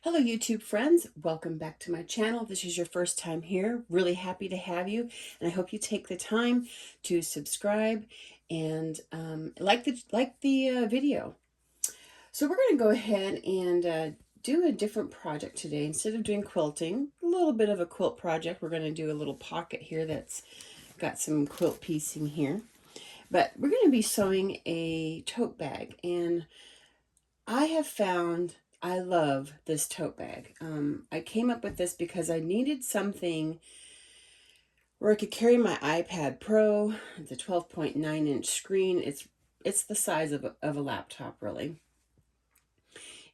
Hello YouTube friends, welcome back to my channel. If this is your first time here, really happy to have you, and I hope you take the time to subscribe and like the video. So we're going to go ahead and do a different project today. Instead of doing quilting, a little bit of a quilt project, we're going to do a little pocket here that's got some quilt piecing here. But we're going to be sewing a tote bag, and I have found I love this tote bag. I came up with this because I needed something where I could carry my iPad Pro. It's a 12.9-inch screen. It's the size of a laptop, really.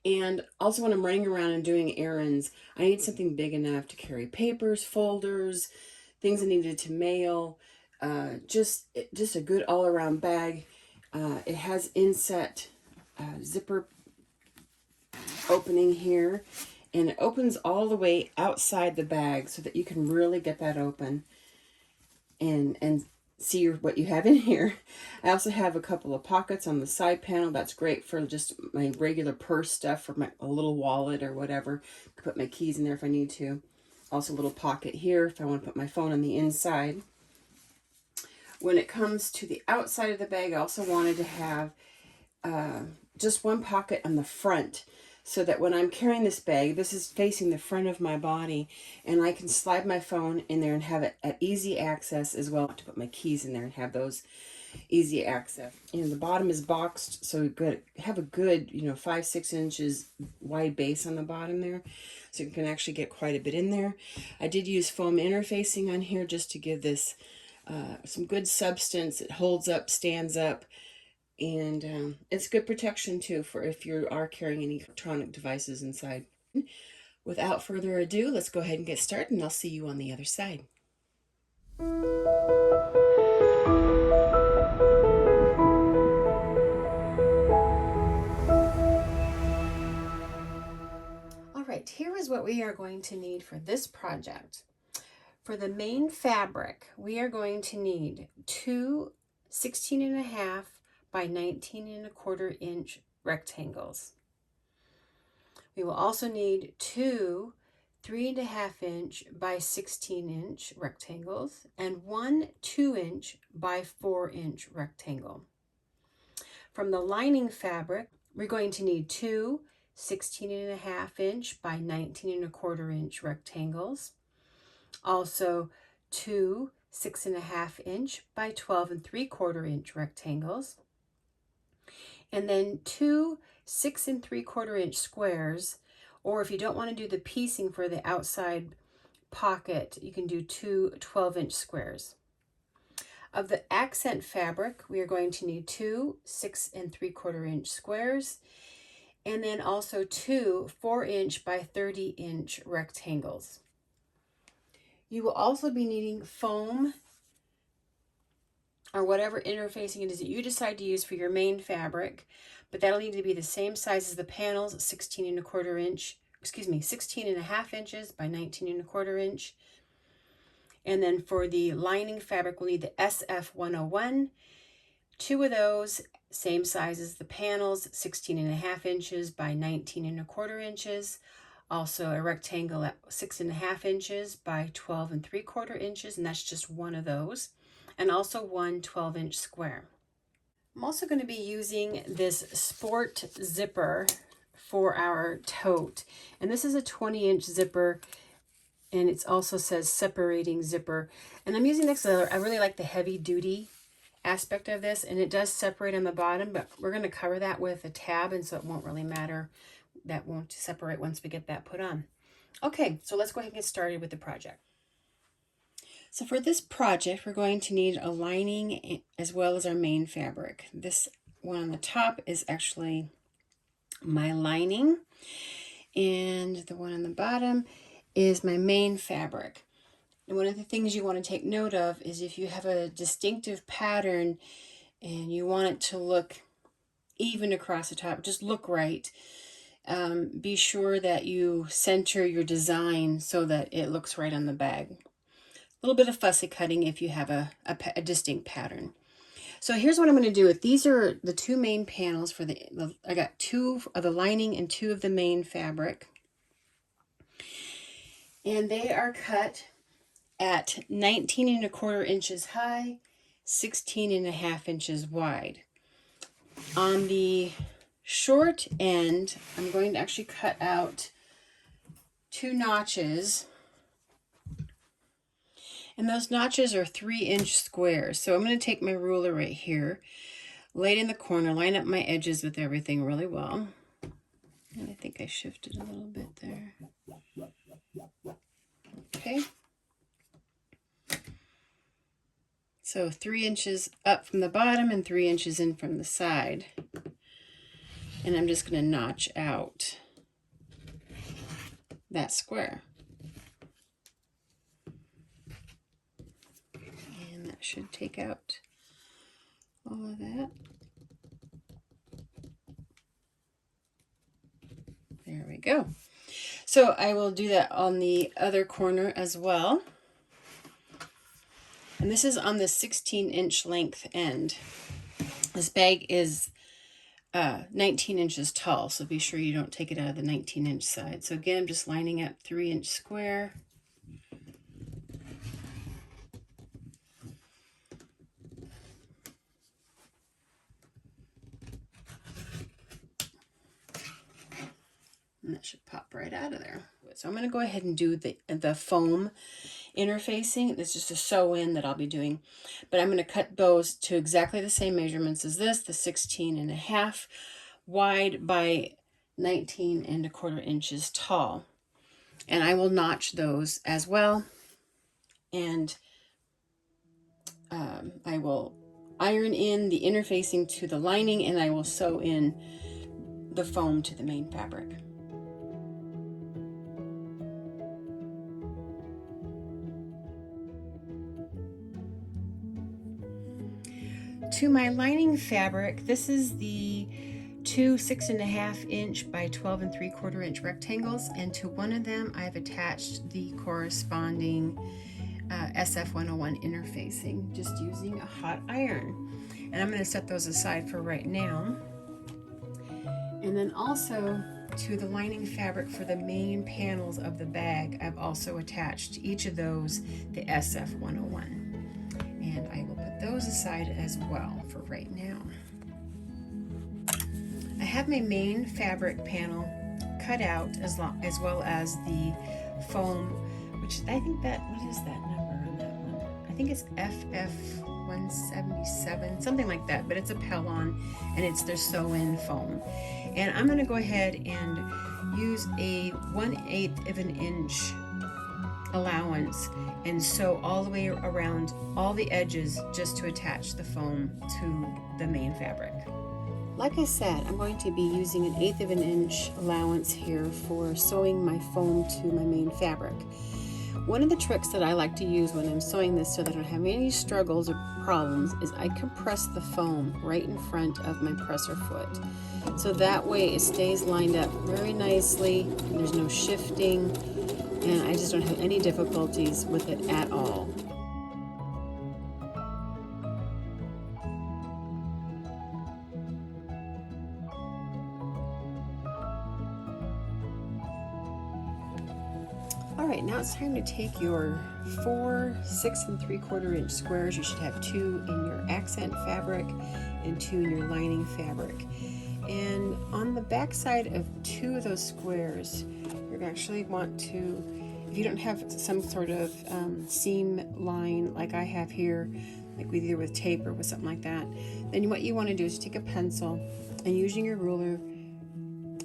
And also when I'm running around and doing errands, I need something big enough to carry papers, folders, things I needed to mail. Just a good all-around bag. It has inset zipper opening here, and it opens all the way outside the bag so that you can really get that open and see what you have in here. I also have a couple of pockets on the side panel. That's great for just my regular purse stuff, for a little wallet or whatever. I can put my keys in there if I need to. Also a little pocket here if I want to put my phone on the inside. When it comes to the outside of the bag, I also wanted to have just one pocket on the front, so that when I'm carrying this bag, this is facing the front of my body, and I can slide my phone in there and have it at easy access as well, to put my keys in there and have those easy access. And the bottom is boxed, so have a good 5-6 inches wide base on the bottom there, so you can actually get quite a bit in there. I did use foam interfacing on here just to give this some good substance. It holds up, stands up, and it's good protection too for if you are carrying any electronic devices inside. Without further ado, let's go ahead and get started, and I'll see you on the other side. All right, here is what we are going to need for this project. For the main fabric, we are going to need two 16.5 by 19.25 inch rectangles. We will also need two 3.5 inch by 16 inch rectangles and one 2 inch by 4 inch rectangle. From the lining fabric, we're going to need two 16.5 inch by 19.25 inch rectangles. Also two 6.5 inch by 12.75 inch rectangles, and then two 6 3/4 inch squares, or if you don't want to do the piecing for the outside pocket, you can do two 12-inch squares. Of the accent fabric, we are going to need two 6 3/4 inch squares, and then also two 4 inch by 30 inch rectangles. You will also be needing foam or whatever interfacing it is that you decide to use for your main fabric, but that'll need to be the same size as the panels, 16.25 inch, 16.5 inches by 19.25 inch. And then for the lining fabric, we'll need the SF101, two of those, same size as the panels, 16.5 inches by 19.25 inches. Also a rectangle at 6.5 inches by 12.75 inches, and that's just one of those. And also one 12-inch square. I'm also going to be using this sport zipper for our tote. And this is a 20-inch zipper, and it also says separating zipper. And I'm using this because I really like the heavy-duty aspect of this, and it does separate on the bottom, but we're going to cover that with a tab, and so it won't really matter. That won't separate once we get that put on. Okay, so let's go ahead and get started with the project. So for this project, we're going to need a lining as well as our main fabric. This one on the top is actually my lining, and the one on the bottom is my main fabric. And one of the things you want to take note of is if you have a distinctive pattern and you want it to look even across the top, just look right. Be sure that you center your design so that it looks right on the bag. A little bit of fussy cutting if you have a distinct pattern. So here's what I'm going to do. These are the two main panels for I got two of the lining and two of the main fabric. And they are cut at 19¼ inches high, 16½ inches wide. On the short end, I'm going to actually cut out 2 notches. And those notches are 3-inch squares. So I'm going to take my ruler right here, lay it in the corner, line up my edges with everything really well. And I think I shifted a little bit there. Okay. So 3 inches up from the bottom and 3 inches in from the side. And I'm just going to notch out that square. And that should take out all of that. There we go. So I will do that on the other corner as well. And this is on the 16-inch length end. This bag is 19 inches tall, so be sure you don't take it out of the 19-inch side. So again, I'm just lining up 3-inch square. And that should pop right out of there. So I'm going to go ahead and do the foam interfacing. It's just a sew in that I'll be doing. But I'm going to cut those to exactly the same measurements as this, the 16½ wide by 19¼ inches tall. And I will notch those as well. And I will iron in the interfacing to the lining, and I will sew in the foam to the main fabric. To my lining fabric, this is the 2 6½ inch by 12 3/4 inch rectangles, and to one of them I've attached the corresponding SF101 interfacing, just using a hot iron. And I'm going to set those aside for right now. And then also to the lining fabric for the main panels of the bag, I've also attached to each of those the SF101. And I will put those aside as well for right now. I have my main fabric panel cut out as well as the foam, which I think that, what is that number on that one? I think it's FF177, something like that, but it's a Pellon and it's their sew-in foam. And I'm going to go ahead and use a 1/8 of an inch allowance and sew all the way around all the edges just to attach the foam to the main fabric. Like I said, I'm going to be using an 1/8 of an inch allowance here for sewing my foam to my main fabric. One of the tricks that I like to use when I'm sewing this so that I don't have any struggles or problems is I compress the foam right in front of my presser foot. So that way it stays lined up very nicely, and there's no shifting, and I just don't have any difficulties with it at all. All right, now it's time to take your 4 6 3/4 inch squares. You should have 2 in your accent fabric and 2 in your lining fabric. And on the back side of 2 of those squares, you're actually want to, if you don't have some sort of seam line like I have here, like either with tape or with something like that, then what you want to do is take a pencil and using your ruler,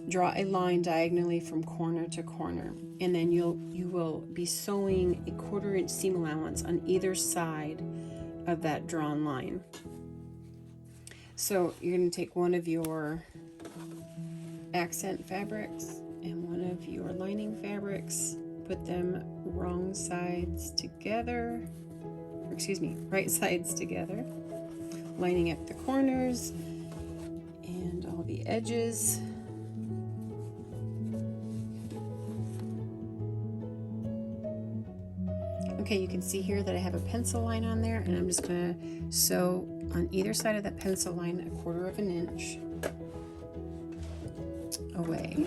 draw a line diagonally from corner to corner, and then you will be sewing a 1/4 inch seam allowance on either side of that drawn line. So you're going to take one of your accent fabrics and one of your lining fabrics, put them wrong sides together, or excuse me, right sides together, lining up the corners and all the edges. Okay, you can see here that I have a pencil line on there, and I'm just going to sew on either side of that pencil line 1/4 of an inch away.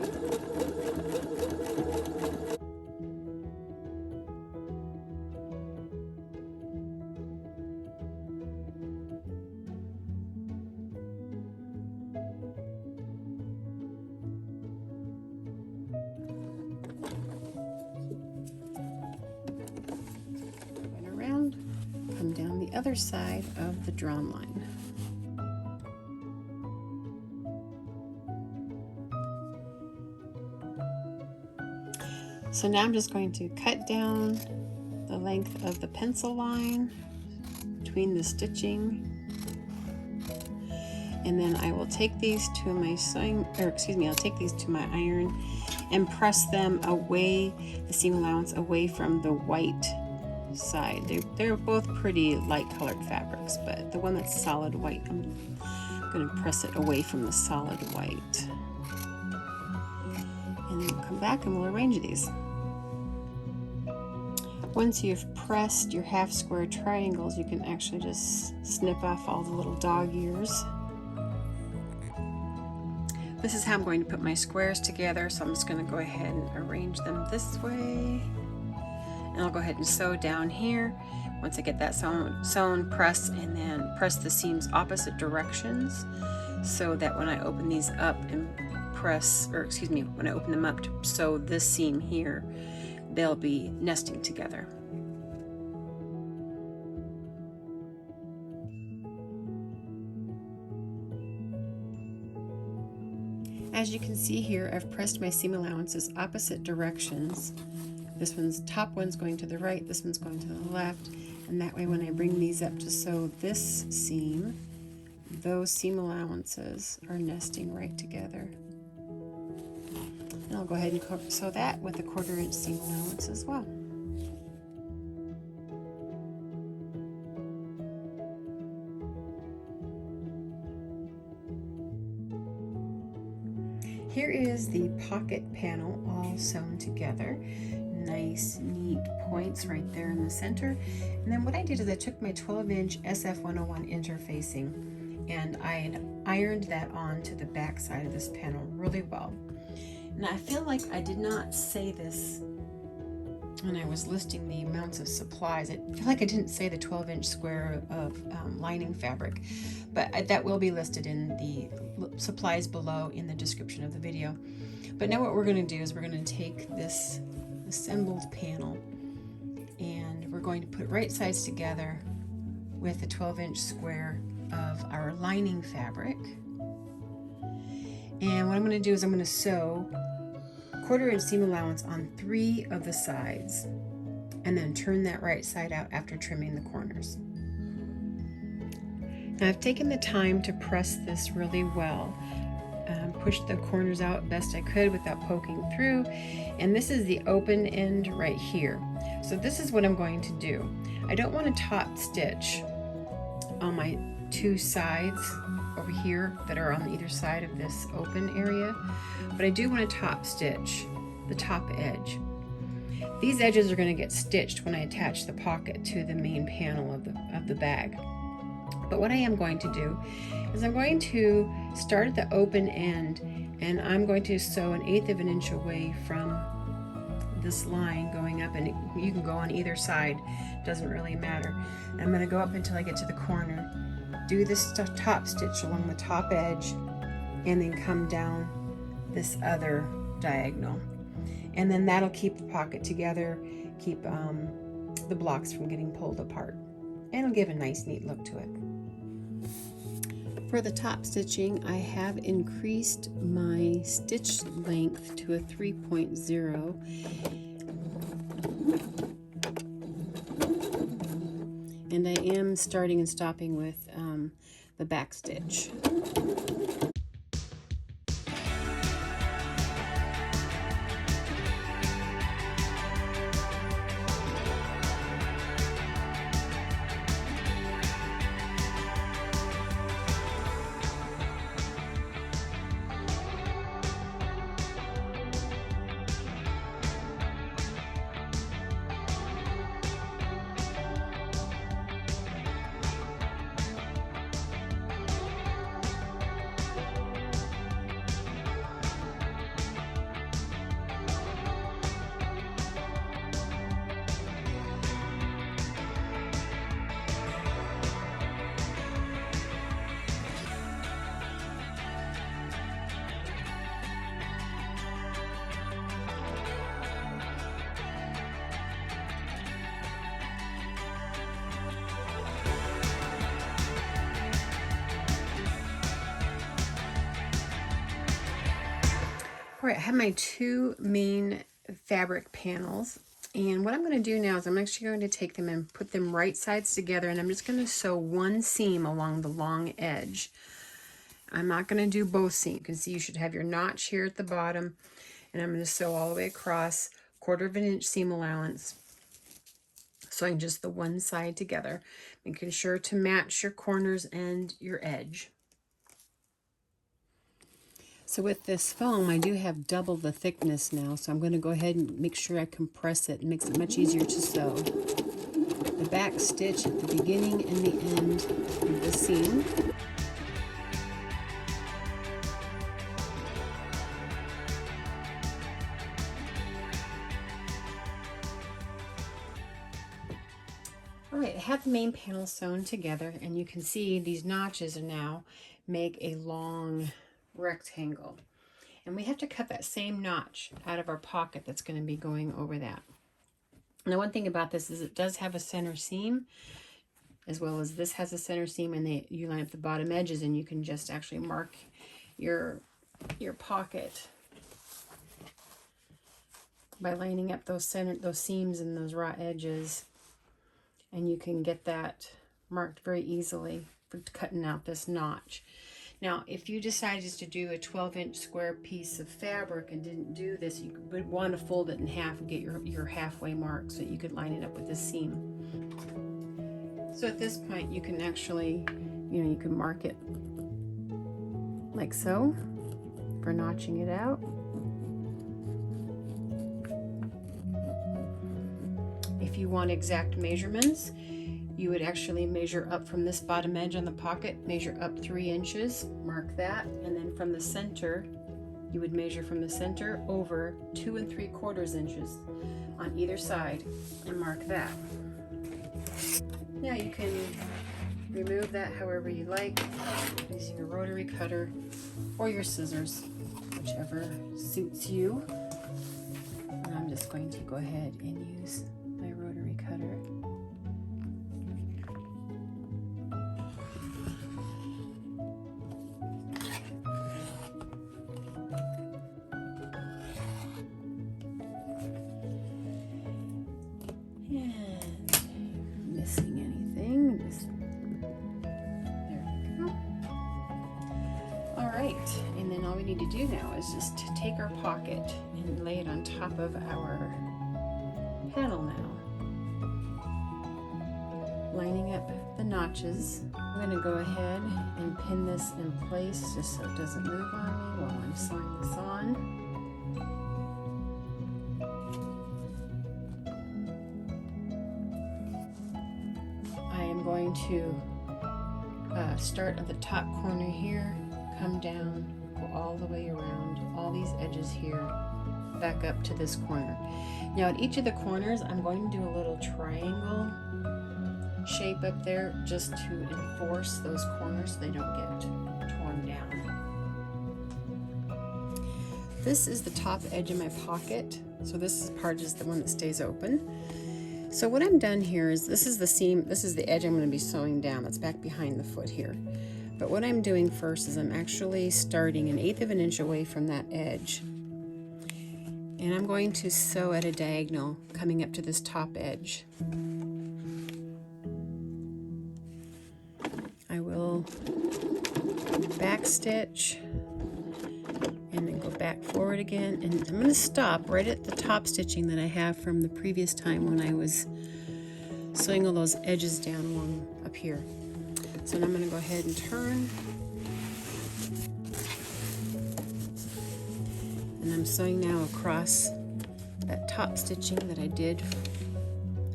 other side of the drawn line. So now I'm just going to cut down the length of the pencil line between the stitching, and then I will take these to my I'll take these to my iron and press them away, the seam allowance away from the white side. They're both pretty light colored fabrics, but the one that's solid white, I'm going to press it away from the solid white. And then we'll come back and we'll arrange these. Once you've pressed your half square triangles, you can actually just snip off all the little dog ears. This is how I'm going to put my squares together, so I'm just going to go ahead and arrange them this way. And I'll go ahead and sew down here. Once I get that sewn, press, and then press the seams opposite directions, so that when I open these up and when I open them up to sew this seam here, they'll be nesting together. As you can see here, I've pressed my seam allowances opposite directions. This top one's going to the right, this one's going to the left, and that way when I bring these up to sew this seam, those seam allowances are nesting right together. And I'll go ahead and sew that with a 1/4 inch seam allowance as well. Here is the pocket panel all sewn together. Nice, neat points right there in the center. And then what I did is I took my 12-inch SF101 interfacing and I had ironed that onto the back side of this panel really well. And I feel like I did not say this when I was listing the amounts of supplies. I feel like I didn't say the 12-inch square of lining fabric, but that will be listed in the supplies below in the description of the video. But now what we're going to do is we're going to take this assembled panel and we're going to put right sides together with a 12-inch square of our lining fabric. And what I'm going to do is I'm going to sew 1/4 inch seam allowance on 3 of the sides and then turn that right side out after trimming the corners. Now I've taken the time to press this really well, push the corners out best I could without poking through, and this is the open end right here. So this is what I'm going to do. I don't want to top stitch on my 2 sides over here that are on either side of this open area, but I do want to top stitch the top edge. These edges are going to get stitched when I attach the pocket to the main panel of the bag. But what I am going to do is I'm going to start at the open end and I'm going to sew 1/8 of an inch away from this line going up, and you can go on either side, doesn't really matter. I'm going to go up until I get to the corner, do this top stitch along the top edge, and then come down this other diagonal. And then that'll keep the pocket together, keep the blocks from getting pulled apart, and it'll give a nice neat look to it. For the top stitching, I have increased my stitch length to a 3.0. And I am starting and stopping with the back stitch. All right, I have my two main fabric panels. And what I'm going to do now is I'm actually going to take them and put them right sides together, and I'm just going to sew one seam along the long edge. I'm not going to do both seams. You can see you should have your notch here at the bottom, and I'm going to sew all the way across, 1/4 inch seam allowance, sewing just the one side together, making sure to match your corners and your edge. So with this foam, I do have double the thickness now, so I'm going to go ahead and make sure I compress it. It makes it much easier to sew. The back stitch at the beginning and the end of the seam. All right, I have the main panel sewn together, and you can see these notches are now make a long rectangle. And we have to cut that same notch out of our pocket that's going to be going over that. Now, one thing about this is it does have a center seam, as well as this has a center seam, and you line up the bottom edges, and you can just actually mark your pocket by lining up those seams and those raw edges, and you can get that marked very easily for cutting out this notch. Now, if you decided to do a 12-inch square piece of fabric and didn't do this, you would want to fold it in half and get your halfway mark so that you could line it up with the seam. So at this point, you can actually, you can mark it like so for notching it out. If you want exact measurements, you would actually measure up from this bottom edge on the pocket, measure up 3 inches, mark that, and then from the center, you would measure from the center over 2 3/4 inches on either side and mark that. Now you can remove that however you like, using a rotary cutter or your scissors, whichever suits you. And I'm just going to go ahead and use my rotary cutter. And then all we need to do now is just to take our pocket and lay it on top of our panel now. Lining up the notches. I'm going to go ahead and pin this in place just so it doesn't move on me while I'm sewing this on. I am going to start at the top corner here, come down, go all the way around all these edges here, back up to this corner. Now at each of the corners, I'm going to do a little triangle shape up there just to enforce those corners so they don't get torn down. This is the top edge of my pocket, so this part is the one that stays open. So what I'm done here is, this is the seam, this is the edge I'm going to be sewing down, that's back behind the foot here. But what I'm doing first is I'm actually starting 1/8 of an inch away from that edge. And I'm going to sew at a diagonal coming up to this top edge. I will back stitch and then go back forward again, and I'm going to stop right at the top stitching that I have from the previous time when I was sewing all those edges down along up here. So now I'm going to go ahead and turn, and I'm sewing now across that top stitching that I did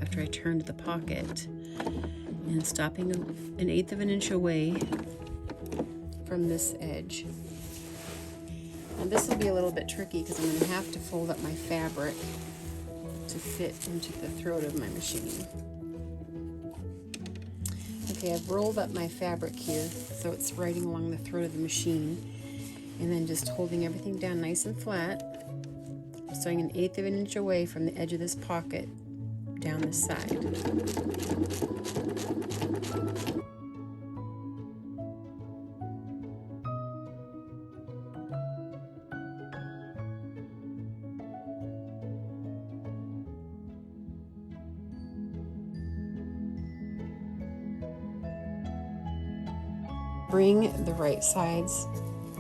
after I turned the pocket, and stopping 1/8 of an inch away from this edge. And this will be a little bit tricky because I'm going to have to fold up my fabric to fit into the throat of my machine. Okay, I've rolled up my fabric here so it's right along the throat of the machine, and then just holding everything down nice and flat, sewing 1/8 of an inch away from the edge of this pocket down this side. Bring the right sides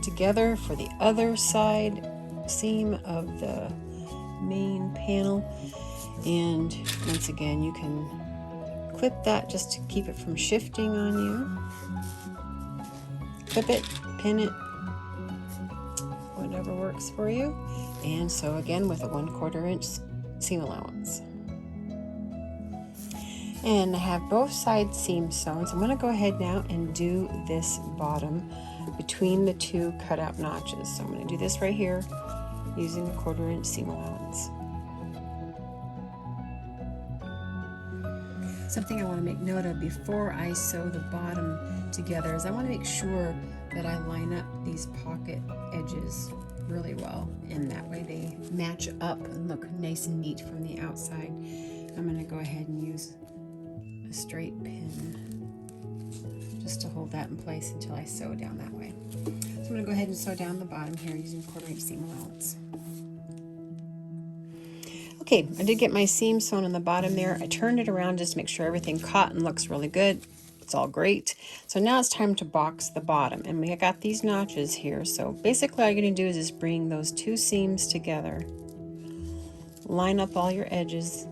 together for the other side seam of the main panel, and once again you can clip that just to keep it from shifting on you. Clip it, pin it, whatever works for you. And so again with a 1/4 inch seam allowance. And I have both sides seam sewn, so I'm going to go ahead now and do this bottom between the two cutout notches. So I'm going to do this right here using the 1/4 inch seam allowance. Something I want to make note of before I sew the bottom together is I want to make sure that I line up these pocket edges really well, and that way they match up and look nice and neat from the outside. I'm going to go ahead and use a straight pin just to hold that in place until I sew down that way. So I'm going to go ahead and sew down the bottom here using 1/4 inch seam allowance. Okay, I did get my seam sewn on the bottom there. I turned it around just to make sure everything caught and looks really good. It's all great. So now it's time to box the bottom, and we got these notches here. So basically all you're going to do is just bring those two seams together, line up all your edges,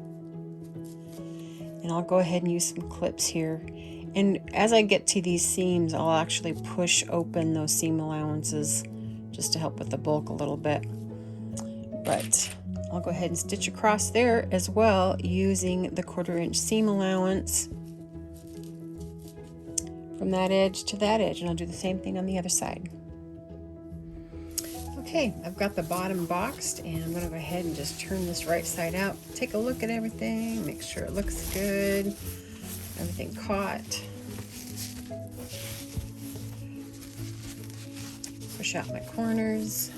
and I'll go ahead and use some clips here. And as I get to these seams, I'll actually push open those seam allowances just to help with the bulk a little bit. But I'll go ahead and stitch across there as well using the 1/4 inch seam allowance from that edge to that edge, and I'll do the same thing on the other side. Okay, I've got the bottom boxed, and I'm going to go ahead and just turn this right side out. Take a look at everything, make sure it looks good, everything caught. Push out my corners.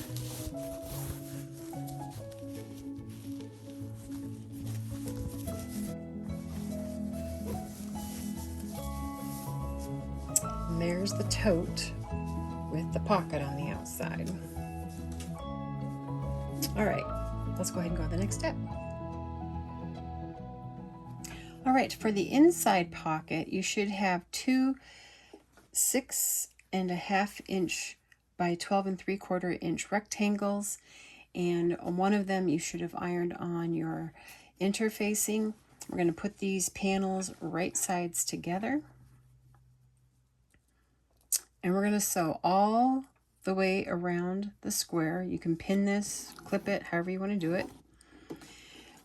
And there's the tote with the pocket on the outside. All right, let's go ahead and go to the next step. All right, for the inside pocket, you should have two 6.5 inch by 12 3/4 inch rectangles, and one of them you should have ironed on your interfacing. We're going to put these panels right sides together, and we're going to sew all the way around the square. You can pin this, clip it, however you want to do it,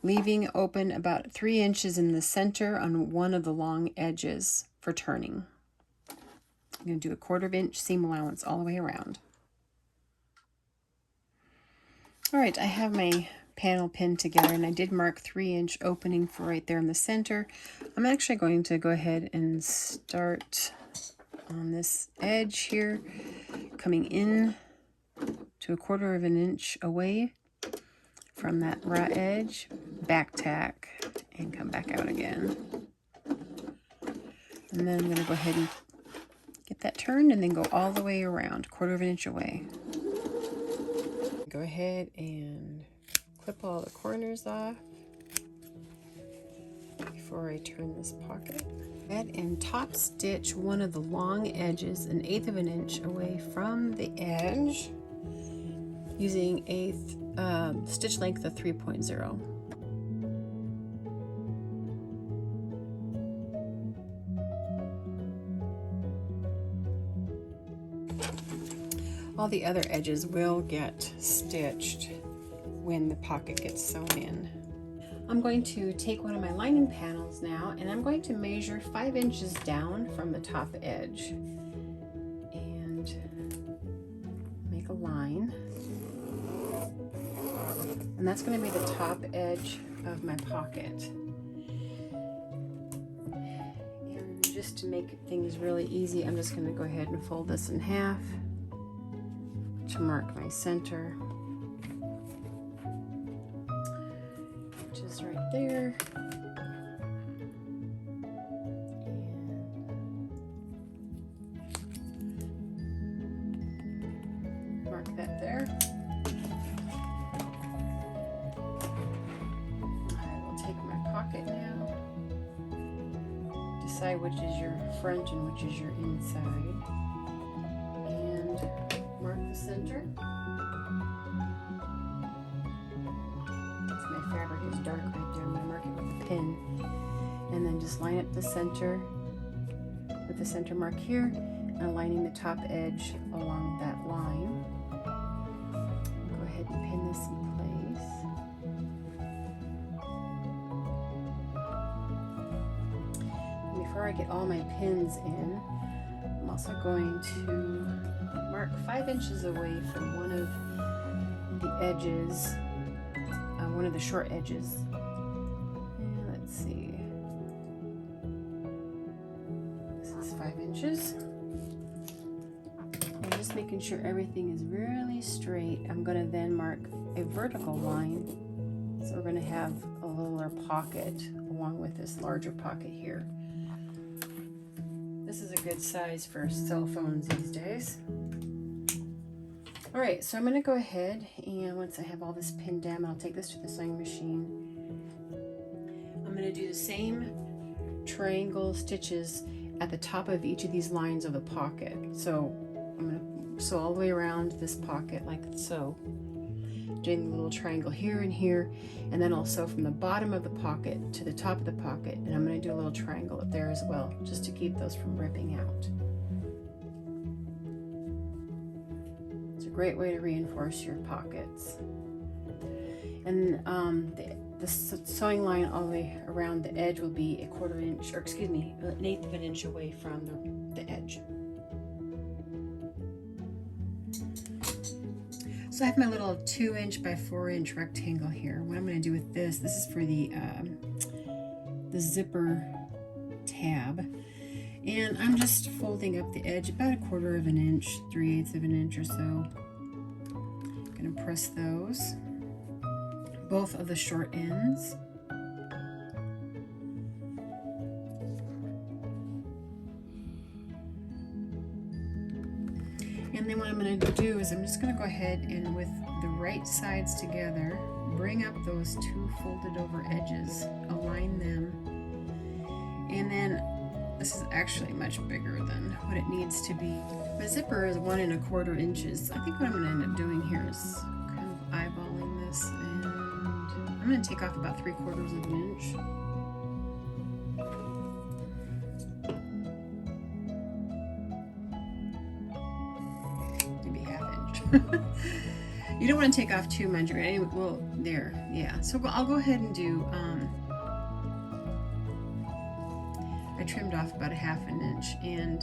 leaving open about 3 inches in the center on one of the long edges for turning. I'm going to do a 1/4 inch seam allowance all the way around. All right, I have my panel pinned together, and I did mark 3 inch opening for right there in the center. I'm actually going to go ahead and start on this edge here, coming in to a 1/4 inch away from that raw edge, back tack, and come back out again. And then I'm going to go ahead and get that turned and then go all the way around, 1/4 inch away. Go ahead and clip all the corners off before I turn this pocket. And top stitch one of the long edges 1/8 inch away from the edge using a stitch length of 3.0. All the other edges will get stitched when the pocket gets sewn in. I'm going to take one of my lining panels now, and I'm going to measure 5 inches down from the top edge and make a line. And that's going to be the top edge of my pocket. And just to make things really easy, I'm just going to go ahead and fold this in half to mark my center, which is right there. And mark that there. I will take my pocket now, decide which is your front and which is your inside. center. So my fabric is dark right there. I'm going to mark it with a pin. And then just line up the center with the center mark here, and aligning the top edge along that line. Go ahead and pin this in place. And before I get all my pins in, I'm also going to mark 5 inches away from one of the edges, one of the short edges. And let's see. This is 5 inches. And just making sure everything is really straight. I'm going to then mark a vertical line. So we're going to have a littler pocket along with this larger pocket here. This is a good size for cell phones these days. All right, so I'm going to go ahead, and once I have all this pinned down, I'll take this to the sewing machine. I'm going to do the same triangle stitches at the top of each of these lines of the pocket. So I'm going to sew all the way around this pocket like so, doing the little triangle here and here, and then I'll sew from the bottom of the pocket to the top of the pocket, and I'm going to do a little triangle up there as well, just to keep those from ripping out. It's a great way to reinforce your pockets. And the sewing line all the way around the edge will be a 1/4 inch, or excuse me, 1/8 of an inch away from the edge. So I have my little 2 inch by 4 inch rectangle here. What I'm going to do with this is for the zipper tab, and I'm just folding up the edge about 1/4 of an inch, 3/8 of an inch or so. Going to press those, both of the short ends. And then what I'm going to do is I'm just going to go ahead and, with the right sides together, bring up those 2 folded over edges, align them, and then this is actually much bigger than what it needs to be. My zipper is 1 1/4 inches. I think what I'm going to end up doing here is kind of eyeballing this, and I'm going to take off about 3/4 of an inch. You don't want to take off too much. Anyway, well, there, yeah. So I'll go ahead and do, I trimmed off about 1/2 inch, and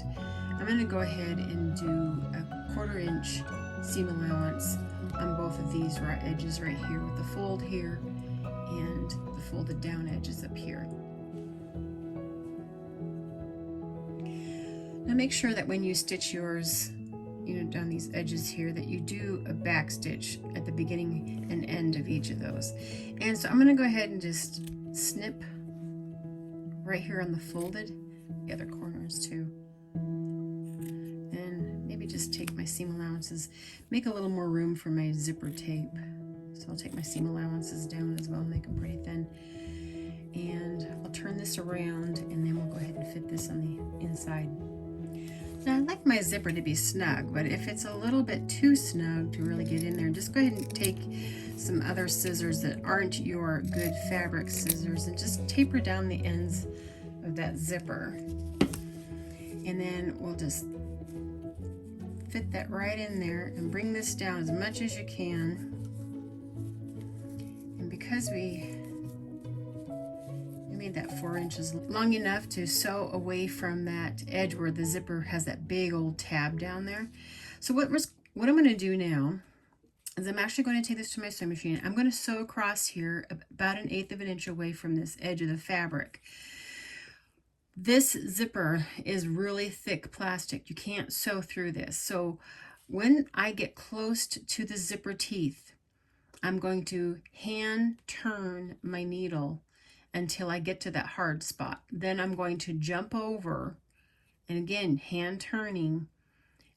I'm going to go ahead and do a 1/4 inch seam allowance on both of these raw edges right here, with the fold here and the folded down edges up here. Now make sure that when you stitch yours, down these edges here, that you do a back stitch at the beginning and end of each of those. And so I'm going to go ahead and just snip right here on the folded, the other corners too. And maybe just take my seam allowances, make a little more room for my zipper tape. So I'll take my seam allowances down as well, make them pretty thin. And I'll turn this around, and then we'll go ahead and fit this on the inside. Now, I like my zipper to be snug, but if it's a little bit too snug to really get in there, just go ahead and take some other scissors that aren't your good fabric scissors and just taper down the ends of that zipper. And then we'll just fit that right in there and bring this down as much as you can. And because we made that 4 inches long enough to sew away from that edge where the zipper has that big old tab down there. So what I'm going to do now is I'm actually going to take this to my sewing machine. I'm going to sew across here about 1/8 of an inch away from this edge of the fabric. This zipper is really thick plastic. You can't sew through this. So when I get close to the zipper teeth, I'm going to hand turn my needle until I get to that hard spot. Then I'm going to jump over, and again, hand turning,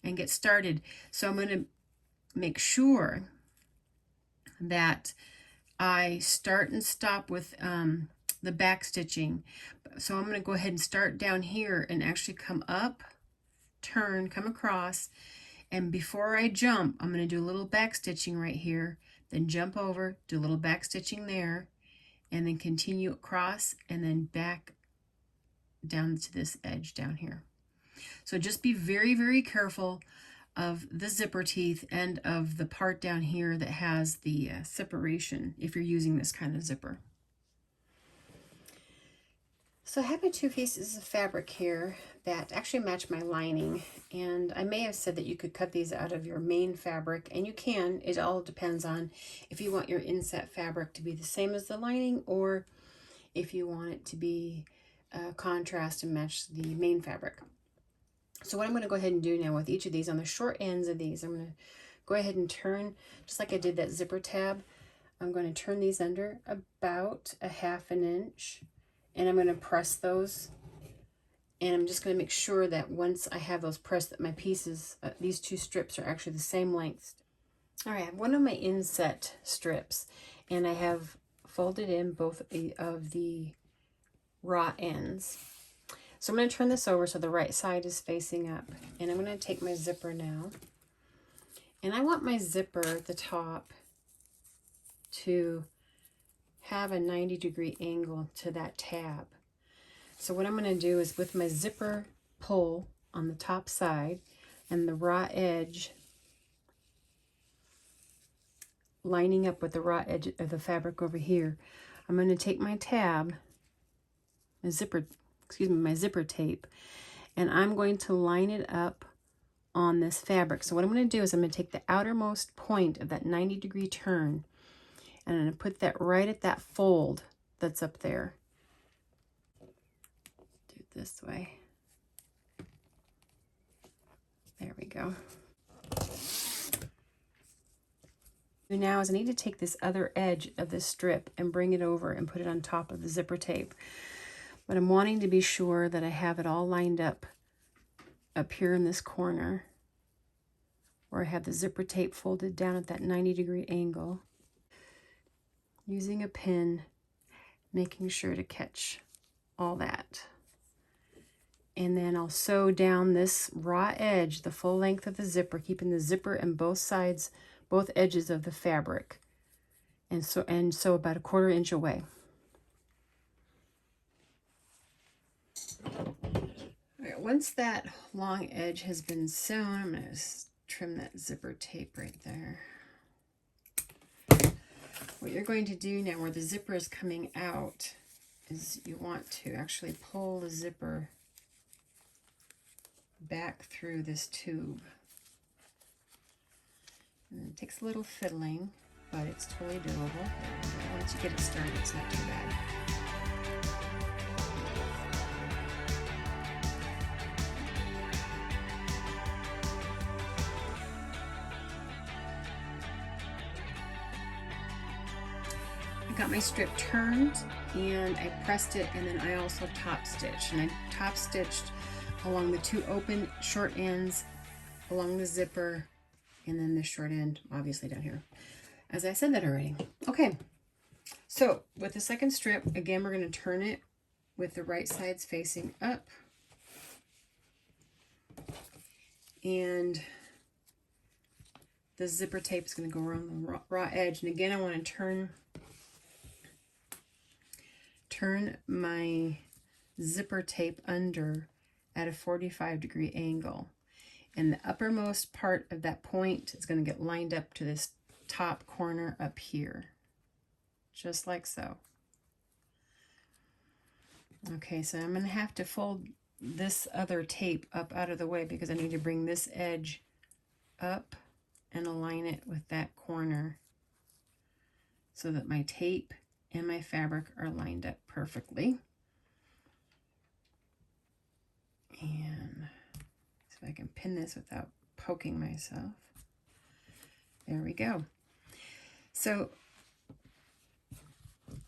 and get started. So I'm going to make sure that I start and stop with the back stitching. So I'm going to go ahead and start down here and actually come up, turn, come across, And before I jump, I'm going to do a little back stitching right here, then jump over, do a little back stitching there, and then continue across and then back down to this edge down here. So just be very, very careful of the zipper teeth and of the part down here that has the separation if you're using this kind of zipper. So I have my 2 pieces of fabric here that actually match my lining, and I may have said that you could cut these out of your main fabric, and you can. It all depends on if you want your inset fabric to be the same as the lining or if you want it to be contrast and match the main fabric. So what I'm going to go ahead and do now with each of these, on the short ends of these, I'm going to go ahead and turn, just like I did that zipper tab, I'm going to turn these under about a 1/2 inch, and I'm going to press those, and I'm just going to make sure that once I have those pressed, that my pieces, these 2 strips are actually the same length. All right, I have one of my inset strips, and I have folded in both of the raw ends. So I'm going to turn this over so the right side is facing up, and I'm going to take my zipper now, and I want my zipper at the top to have a 90-degree angle to that tab. So what I'm going to do is, with my zipper pull on the top side and the raw edge lining up with the raw edge of the fabric over here, I'm going to take my tab, my zipper tape, and I'm going to line it up on this fabric. So what I'm going to do is I'm going to take the outermost point of that 90-degree turn, and I'm going to put that right at that fold that's up there. Do it this way. There we go. Now is I need to take this other edge of this strip and bring it over and put it on top of the zipper tape. But I'm wanting to be sure that I have it all lined up here in this corner, where I have the zipper tape folded down at that 90-degree angle. Using a pin, making sure to catch all that. And then I'll sew down this raw edge, the full length of the zipper, keeping the zipper and both sides, both edges of the fabric, and so about a 1/4 inch away. All right, once that long edge has been sewn, I'm going to trim that zipper tape right there. What you're going to do now, where the zipper is coming out, is you want to actually pull the zipper back through this tube. And it takes a little fiddling, but it's totally doable. Once you get it started, it's not too bad. I got my strip turned, and I pressed it, and then I also top stitched. And I top stitched along the 2 open short ends, along the zipper, and then the short end, obviously, down here, as I said that already. Okay, so with the second strip, again, we're going to turn it with the right sides facing up, and the zipper tape is going to go around the raw edge. And again, I want to turn my zipper tape under at a 45-degree angle. And the uppermost part of that point is going to get lined up to this top corner up here, just like so. Okay, so I'm going to have to fold this other tape up out of the way, because I need to bring this edge up and align it with that corner so that my tape and my fabric are lined up perfectly. And if I can pin this without poking myself. There we go. So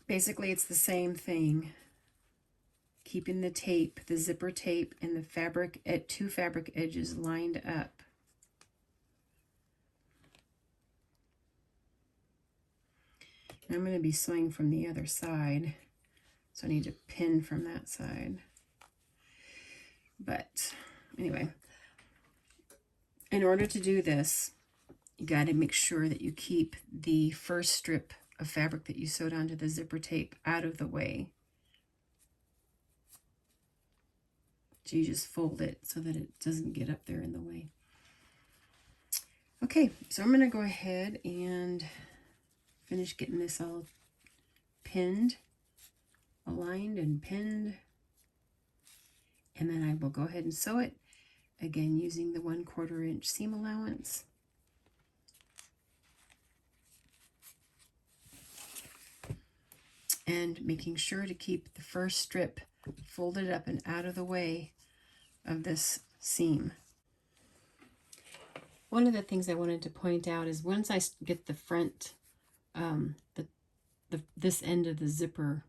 basically it's the same thing, keeping the tape, the zipper tape, and the fabric at 2 fabric edges lined up. And I'm going to be sewing from the other side, so I need to pin from that side. But anyway, In order to do this, you got to make sure that you keep the first strip of fabric that you sewed onto the zipper tape out of the way. So you just fold it so that it doesn't get up there in the way. Okay, so I'm going to go ahead and finish getting this all pinned, aligned and pinned. And then I will go ahead and sew it, again using the 1/4 inch seam allowance. And making sure to keep the first strip folded up and out of the way of this seam. One of the things I wanted to point out is once I get the front, this end of the zipper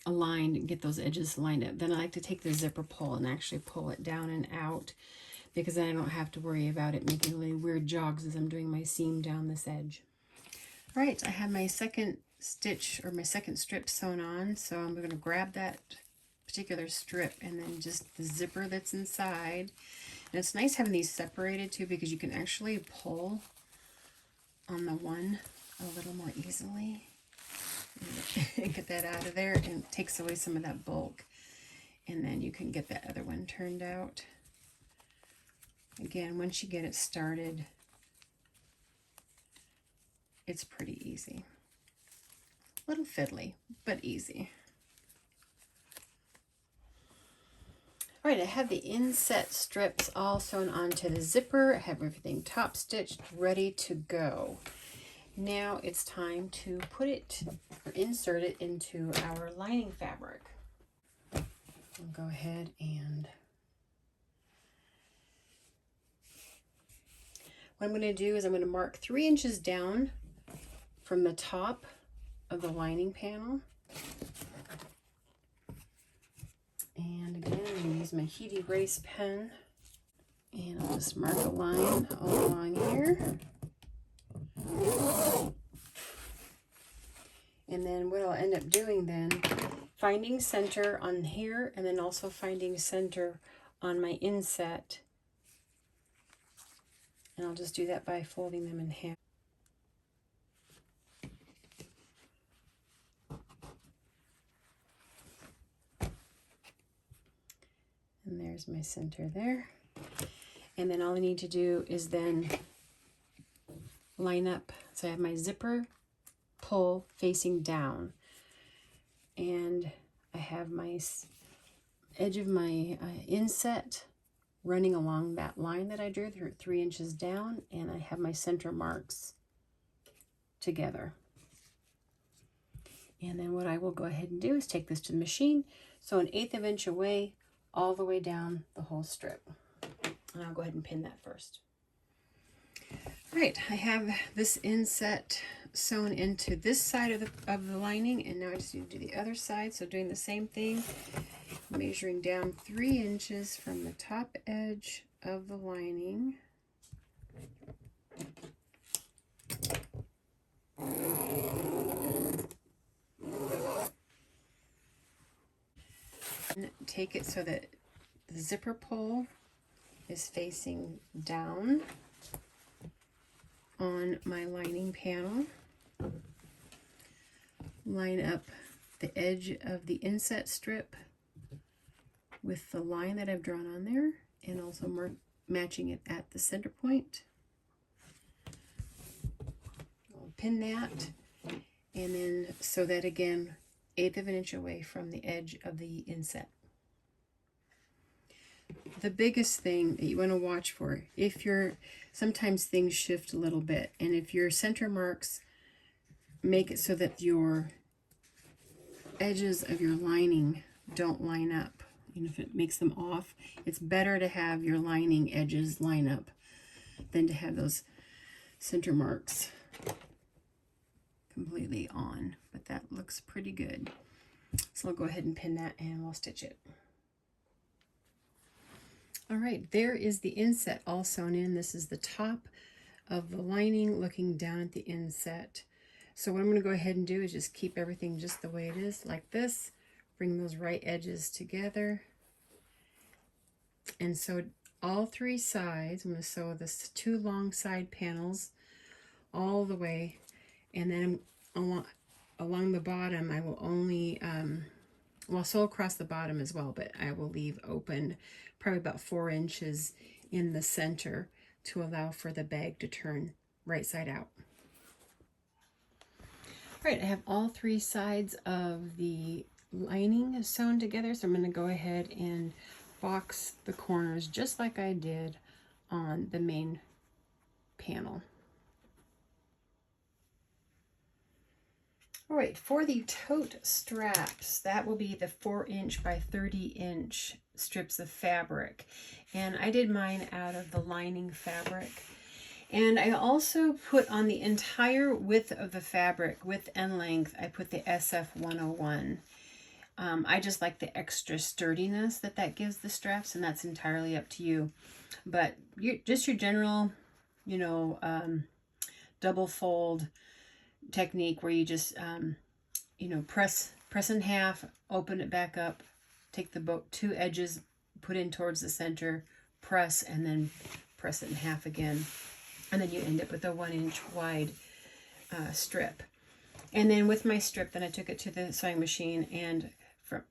aligned and get those edges lined up, then I like to take the zipper pull and actually pull it down and out, because then I don't have to worry about it making really weird jogs as I'm doing my seam down this edge. All right, I have my second stitch or my second strip sewn on, so I'm going to grab that particular strip and then just the zipper that's inside. And it's nice having these separated too, because you can actually pull on the one a little more easily and get that out of there, and it takes away some of that bulk, and then you can get that other one turned out. Again, once you get it started, it's pretty easy. A little fiddly, but easy. All right, I have the inset strips all sewn onto the zipper. I have everything top stitched, ready to go. Now it's time to put it or insert it into our lining fabric. I'll go ahead and what I'm going to do is I'm going to mark 3 inches down from the top of the lining panel. And again, I'm going to use my heat erase pen, and I'll just mark a line all along here. And then what I'll end up doing then, finding center on here, and then also finding center on my inset. And I'll just do that by folding them in half. And there's my center there. And then all I need to do is then line up. So I have my zipper pull facing down, and I have my edge of my inset running along that line that I drew 3 inches down, and I have my center marks together. And then what I will go ahead and do is take this to the machine, sew 1/8 of an inch away all the way down the whole strip. And I'll go ahead and pin that first. All right, I have this inset sewn into this side of the lining, and now I just need to do the other side. So doing the same thing, measuring down 3 inches from the top edge of the lining. And take it so that the zipper pull is facing down on my lining panel. Line up the edge of the inset strip with the line that I've drawn on there, and also matching it at the center point. I'll pin that, and then sew that again 1/8 of an inch away from the edge of the inset. The biggest thing that you want to watch for, sometimes things shift a little bit, and if your center marks make it so that your edges of your lining don't line up, and if it makes them off, it's better to have your lining edges line up than to have those center marks completely on. But that looks pretty good. So I'll go ahead and pin that, and we'll stitch it. All right, there is the inset all sewn in. This is the top of the lining looking down at the inset. So what I'm going to go ahead and do is just keep everything just the way it is, like this. Bring those right edges together, and sew all 3 sides. I'm going to sew this 2 long side panels all the way, and then along the bottom I will only well, I'll sew across the bottom as well, but I will leave open probably about 4 inches in the center to allow for the bag to turn right side out. All right, I have all 3 sides of the lining sewn together, so I'm going to go ahead and box the corners just like I did on the main panel. All right, for the tote straps, that will be the 4-inch by 30-inch strips of fabric. And I did mine out of the lining fabric. And I also put on the entire width of the fabric, width and length, I put the SF 101. I just like the extra sturdiness that gives the straps, and that's entirely up to you. But just your general, you know, double fold technique where you just you know, press in half, open it back up, take the 2 edges, put in towards the center, press, and then press it in half again, and then you end up with a 1-inch wide strip. And then with my strip, then I took it to the sewing machine, and from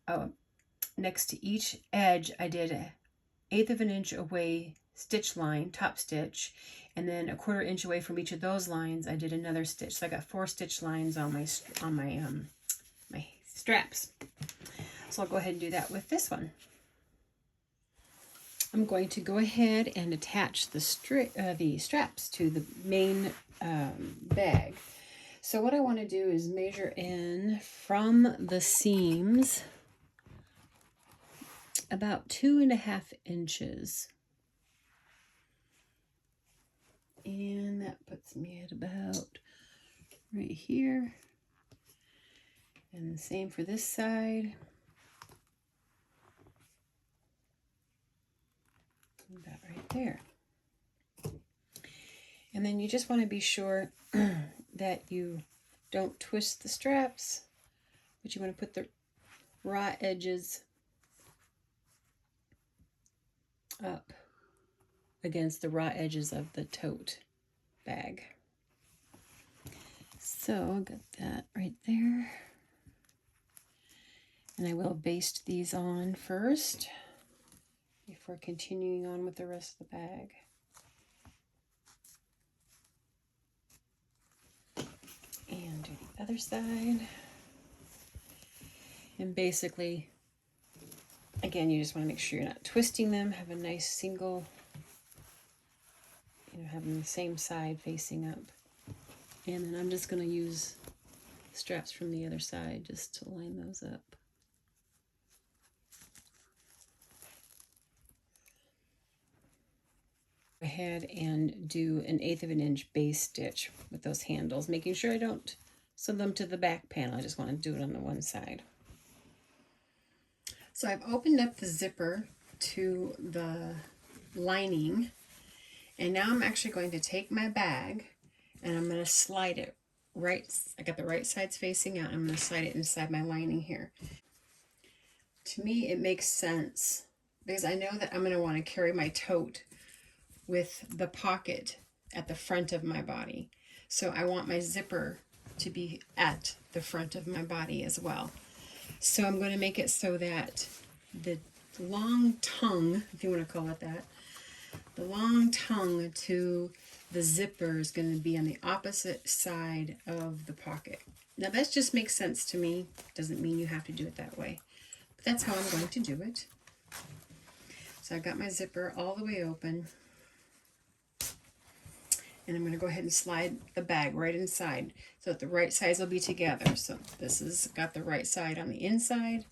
next to each edge I did 1/8 of an inch away stitch line, top stitch, and then 1/4 inch away from each of those lines I did another stitch. So I got 4 stitch lines on my my straps. So I'll go ahead and do that with this one. I'm going to go ahead and attach the straps to the main bag. So what I want to do is measure in from the seams about 2.5 inches. And that puts me at about right here. And the same for this side. About right there. And then you just want to be sure that you don't twist the straps, but you want to put the raw edges up against the raw edges of the tote bag. So I got that right there. And I will baste these on first before continuing on with the rest of the bag. And do the other side. And basically, again, you just want to make sure you're not twisting them. Have a nice single, you know, having the same side facing up. And then I'm just going to use straps from the other side just to line those up. Go ahead and do 1/8 of an inch base stitch with those handles, making sure I don't sew them to the back panel. I just want to do it on the one side. So I've opened up the zipper to the lining, and now I'm actually going to take my bag and I'm going to slide it right. I got the right sides facing out. I'm going to slide it inside my lining here. To me, it makes sense because I know that I'm going to want to carry my tote with the pocket at the front of my body. So I want my zipper to be at the front of my body as well. So I'm going to make it so that the long tongue, if you want to call it that, the long tongue to the zipper is going to be on the opposite side of the pocket. Now that just makes sense to me. Doesn't mean you have to do it that way. But that's how I'm going to do it. So I've got my zipper all the way open. And I'm going to go ahead and slide the bag right inside so that the right sides will be together. So this has got the right side on the inside.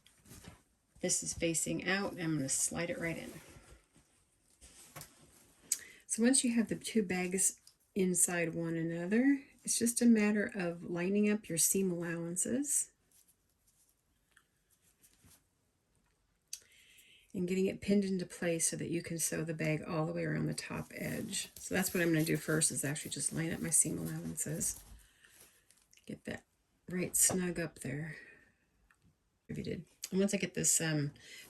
This is facing out, and I'm going to slide it right in. So once you have the 2 bags inside one another, it's just a matter of lining up your seam allowances and getting it pinned into place so that you can sew the bag all the way around the top edge. So that's what I'm going to do first, is actually just line up my seam allowances. Get that right snug up there. If you did. And once I get this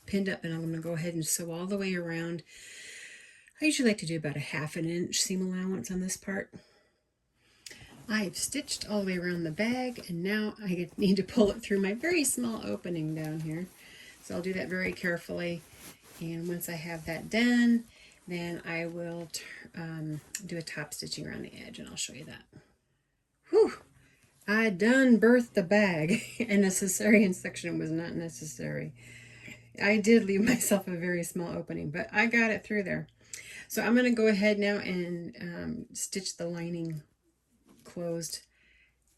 pinned up, and I'm going to go ahead and sew all the way around I usually like to do about a 1/2 inch seam allowance on this part. I've stitched all the way around the bag, and now I need to pull it through my very small opening down here. So I'll do that very carefully, and once I have that done, then I will do a top stitching around the edge, and I'll show you that. Whew! I done birthed the bag, and a cesarean section was not necessary. I did leave myself a very small opening, but I got it through there. So I'm going to go ahead now and stitch the lining closed,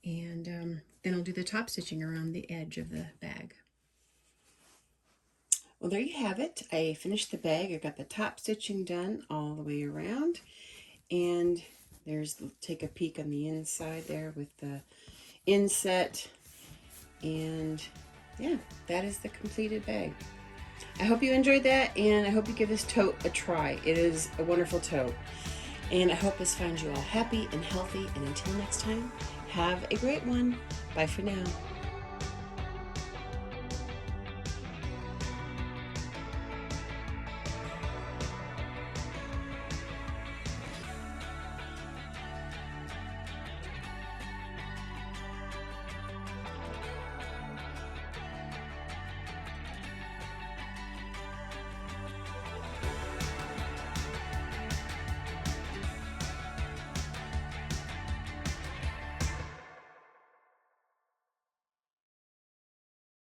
and then I'll do the top stitching around the edge of the bag. Well, there you have it. I finished the bag. I got the top stitching done all the way around, and take a peek on the inside there with the inset, and yeah, that is the completed bag. I hope you enjoyed that, and I hope you give this tote a try. It is a wonderful tote, and I hope this finds you all happy and healthy, and until next time, have a great one. Bye for now.